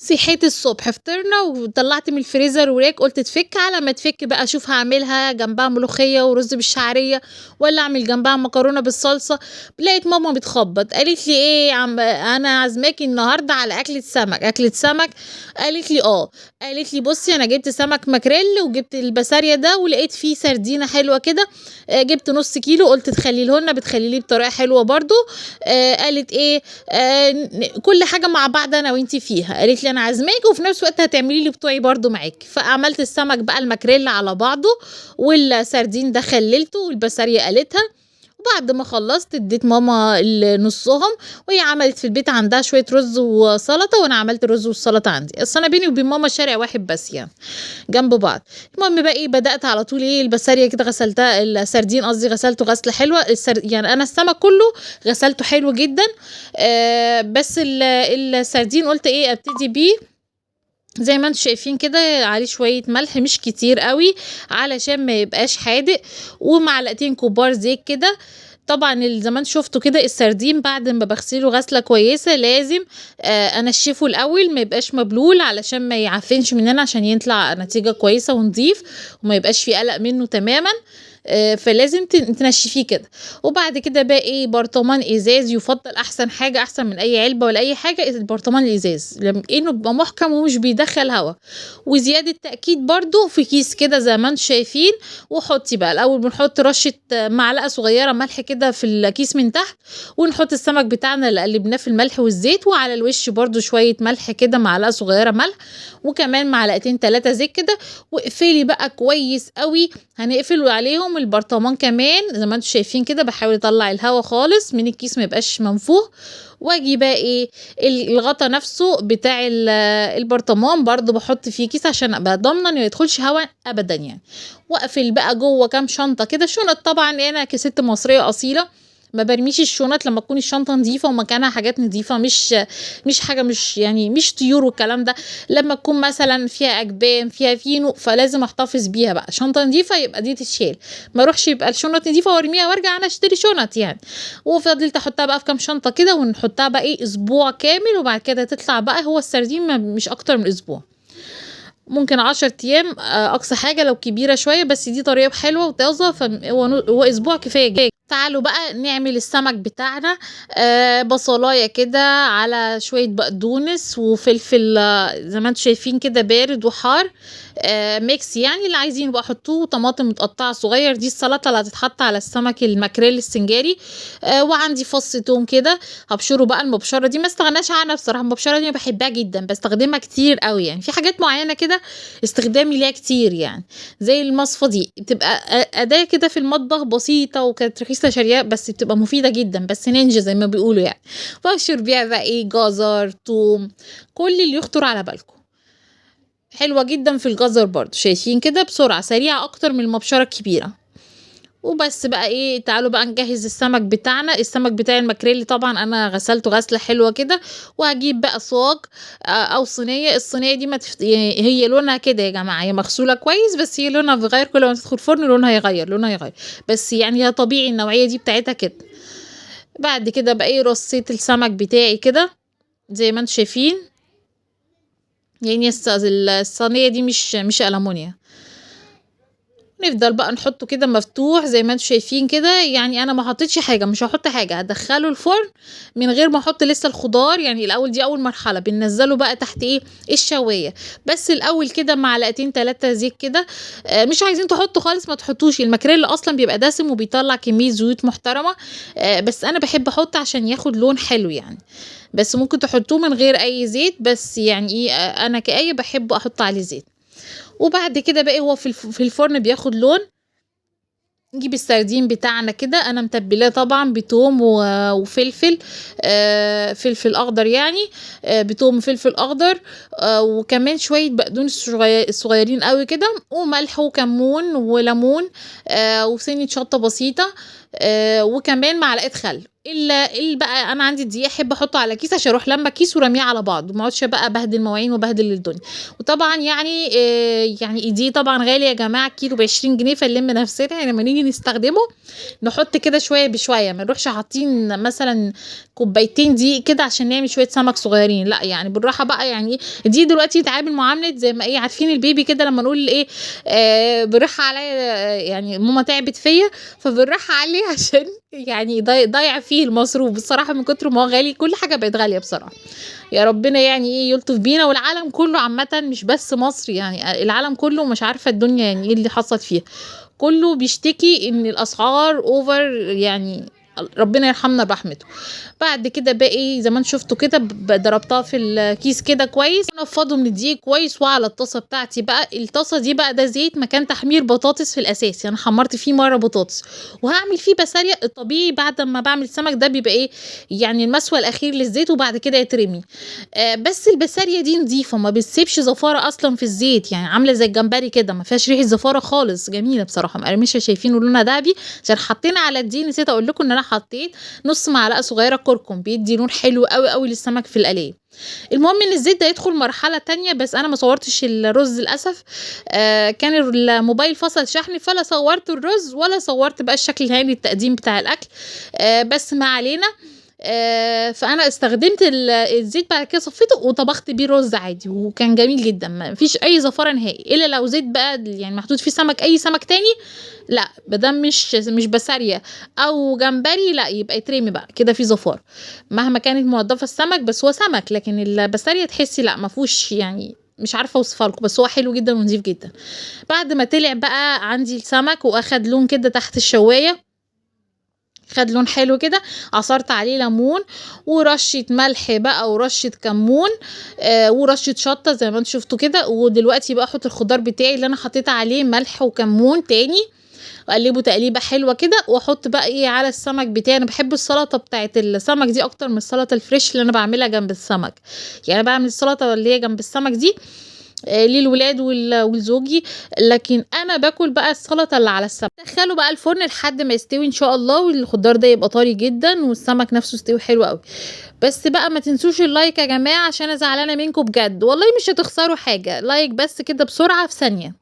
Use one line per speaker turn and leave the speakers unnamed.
صحيت الصبح فطرنا وطلعت من الفريزر وراك، قلت تفك، على ما تفك بقى اشوف هعملها جنبها ملوخيه ورز بالشعريه ولا اعمل جنبها مكرونه بالصلصه. لقيت ماما بتخبط، قالت لي ايه انا عازماكي النهارده على اكله سمك. قالت لي اه. قالت لي بصي انا جبت سمك ماكريل وجبت البسارية ده ولقيت فيه سردينه حلوه كده. جبت نص كيلو، قلت تخليلهن، بتخلي لي بطريقه حلوه برضو. قالت ايه، كل حاجه مع بعض انا وانتي فيها. قالت لي انا عازماكي وفي نفس الوقت هتعملي لي بتوعي برضو معاكي. فعملت السمك بقى الماكريل على بعضه، والسردين ده خللته، والبسارية قالتها. وبعد ما خلصت اديت ماما نصهم، وهي عملت في البيت عندها شويه رز وسلطه، وانا عملت الرز والسلطه عندي. اصل انا بيني وبين ماما شارع واحد بس يعني، جنب بعض. المهم بقى ايه، بدات على طول ايه البسارية كده غسلتها، السردين قصدي غسلته غسله حلوه. يعني انا السمك كله غسلته حلو جدا. بس السردين قلت ايه ابتدي بيه. زي ما انتم شايفين كده عليه شوية ملح مش كتير قوي علشان ما يبقاش حادق، ومعلقتين كبار زيت كده. طبعا زي ما انتم شفتوا كده السردين بعد ما بغسله غسلة كويسة لازم انشفه الاول، ما يبقاش مبلول علشان ما يعفنش مننا، عشان يطلع نتيجة كويسة ونضيف وما يبقاش فيه قلق منه تماما. فلازم تنشفيه كده. وبعد كده بقى ايه، برطمان ازاز يفضل، احسن حاجه احسن من اي علبه ولا اي حاجه البرطمان الازاز، لما انه بيبقى محكم ومش بيدخل هواء. وزياده تاكيد برضو في كيس كده زي ما انتم شايفين. وحطي بقى الاول بنحط رشه معلقه صغيره ملح كده في الكيس من تحت، ونحط السمك بتاعنا اللي قلبناه في الملح والزيت، وعلى الوش برضو شويه ملح كده، معلقه صغيره ملح، وكمان معلقتين 3 زيت كده. واقفلي بقى كويس قوي. هنقفل عليهم البرطمان كمان زي ما انتم شايفين كده، بحاول اطلع الهواء خالص من الكيس ما يبقاش منفوخ. واجي بقى ايه الغطا نفسه بتاع البرطمان برضو بحط فيه كيس عشان ابقى ضامنه انه ما يدخلش هواء ابدا يعني. واقفل بقى جوه كام شنطه كده، شنط طبعا انا كست مصريه اصيله ما برميش الشنط لما تكون الشنطه نظيفه ومكانها حاجات نظيفه، مش حاجه، مش يعني مش طيور والكلام ده. لما تكون مثلا فيها اجبان فيها فينو فلازم احتفظ بيها بقى، شنطه نظيفه يبقى دي تتشال، ما اروحش يبقى الشنط نظيفه وارميها وارجع انا اشتري شنط يعني. وفضلت احطها بقى في كام شنطه كده، ونحطها بقى ايه اسبوع كامل، وبعد كده تطلع بقى هو السردين مش اكتر من اسبوع، ممكن 10 ايام اقصى حاجه لو كبيره شويه، بس دي طريقه حلوه وطازه، فهو اسبوع كفايه. تعالوا بقى نعمل السمك بتاعنا. بصلايه كده على شويه بقدونس وفلفل، زي ما انتم شايفين كده بارد وحار. ميكس يعني اللي عايزين بقى حطوه. طماطم متقطعه صغير، دي السلطه اللي هتتحط على السمك الماكريل السنجاري. وعندي فص توم كده هبشره بقى. المبشره دي ما استغناش عنها بصراحه، المبشره دي بحبها جدا بستخدمها كتير قوي يعني، في حاجات معينه كده استخدامي ليها كتير يعني. زي المصفى دي بتبقى اداه كده في المطبخ بسيطه، وكانت رخيصه شاريها بس بتبقى مفيده جدا، بس نينجا زي ما بيقولوا يعني. ببشر بيها بقى ايه جزر توم، كل اللي يخطر على بالكم. حلوه جدا في الجزر برضو، شايفين كده بسرعه سريعه اكتر من المبشره الكبيره. وبس بقى ايه، تعالوا بقى نجهز السمك بتاعنا. السمك بتاع الماكريل طبعا انا غسلته غسله حلوه كده. وهجيب بقى صاج او صينيه. الصينيه دي ما يعني هي لونها كده يا جماعه، هي مغسوله كويس بس هي لونها بيغير كل ما تدخل الفرن، لونها يغير بس يعني هي طبيعي النوعيه دي بتاعتها كده. بعد كده بقى ايه رصيت السمك بتاعي كده زي ما انتم شايفين. يعني الصينيه دي مش ألمونيا. نفضل بقى نحطه كده مفتوح زي ما انتم شايفين كده. يعني انا ما حطيتش حاجه، مش هحط حاجه، هدخله الفرن من غير ما احط لسه الخضار يعني. الاول دي اول مرحله بننزله بقى تحت ايه الشوايه. بس الاول كده معلقتين 3 زيت كده. مش عايزين تحطوا خالص ما تحطوش، الماكريل اصلا بيبقى دسم وبيطلع كميه زيوت محترمه. بس انا بحب احط عشان ياخد لون حلو يعني. بس ممكن تحطوه من غير اي زيت، بس يعني ايه انا كأي بحب احط عليه زيت. وبعد كده بقى هو في الفرن بياخد لون. نجيب السردين بتاعنا كده، انا متبلاه طبعا بتوم وفلفل، فلفل اخضر يعني، بتوم وفلفل اخضر، وكمان شويه بقدونس صغيرين قوي كده، وملح وكمون وليمون، وسنه شطه بسيطه. وكمان معلقه خل. اللي بقى انا عندي دقيق احب احطه على كيس عشان اروح لما كيس ورميه على بعض، ما اقعدش بقى بهدل مواعين وبهدل الدنيا. وطبعا يعني الدقيق طبعا غالي يا جماعه، الكيلو ب20 جنيه، فنلم نفسنا يعني لما نيجي نستخدمه نحط كده شويه بشويه، ما نروحش حاطين مثلا كوبايتين دقيق كده عشان نعمل شويه سمك صغيرين، لا يعني بالراحه بقى. يعني دي دلوقتي يتعامل معامله زي ما عارفين البيبي كده لما نقول بالراحه عليا، يعني ماما تعبت فيا فبالراحه عليه عشان يعني ضايع فيه المصروف بصراحه من كتر ما هو غالي، كل حاجه بقت غاليه بصراحه. يا ربنا يعني يلطف بينا والعالم كله عامه، مش بس مصر، يعني العالم كله مش عارفه الدنيا يعني ايه اللي حصل فيها، كله بيشتكي ان الاسعار اوفر يعني، ربنا يرحمنا برحمته. بعد كده باقي زي ما انتم شفتوا كده ضربتها في الكيس كده كويس، انفضه من الدقيق كويس. وعلى الطاسه بتاعتي بقى، الطاسه دي بقى ده زيت مكان تحمير بطاطس في الاساس، يعني حمرت فيه مره بطاطس وهعمل فيه بسالية. الطبيعي بعد ما بعمل سمك ده بيبقى يعني المسوى الاخير للزيت وبعد كده يترمي. بس البسالية دي نظيفه، ما بتسيبش زفاره اصلا في الزيت، يعني عامله زي الجمبري كده، ما فيهاش ريحه زفاره خالص، جميله بصراحه مقرمشه. شايفين لونها دهبي عشان حطينا على الدين. نسيت اقول لكم ان انا حطيت نص معلقه صغيره كركم، بيدي لون حلو قوي قوي للسمك في القليه. المهم ان الزيت ده يدخل مرحله تانية، بس انا ما صورتش الرز للاسف. كان الموبايل فصل شحن، فلا صورت الرز ولا صورت بقى الشكل النهائي للتقديم بتاع الاكل. بس ما علينا. فانا استخدمت الزيت، بعد كده صفيته وطبخت بيه رز عادي وكان جميل جدا، ما فيش اي زفاره نهائي. الا لو زيت بقى يعني محطوط فيه سمك، اي سمك تاني لا، بدل مش بسارية او جمبري لا، يبقى يترمي بقى كده في زفاره مهما كانت منضفه السمك، بس هو سمك. لكن البسارية تحسي لا، ما فيهوش يعني، مش عارفه اوصفها لكم، بس هو حلو جدا ونضيف جدا. بعد ما طلع بقى عندي السمك واخد لون كده تحت الشوايه، خد لون حلو كده، عصرت عليه ليمون ورشه ملح بقى ورشه كمون ورشه شطه زي ما انتم شفتوا كده. ودلوقتي بقى احط الخضار بتاعي اللي انا حطيت عليه ملح وكمون تاني، واقلبه تقليبه حلوه كده، واحط بقى على السمك بتاعي. انا بحب السلطه بتاعت السمك دي اكتر من السلطه الفريش اللي انا بعملها جنب السمك. يعني انا بعمل السلطه اللي هي جنب السمك دي للولاد ولزوجي، لكن انا باكل بقى السلطه اللي على السمك. دخله بقى الفرن لحد ما يستوي ان شاء الله، والخضار ده يبقى طري جدا والسمك نفسه يستوي حلو قوي. بس بقى ما تنسوش اللايك يا جماعه، عشان انا زعلانه منكم بجد والله، مش هتخسروا حاجه، لايك بس كده بسرعه في ثانيه.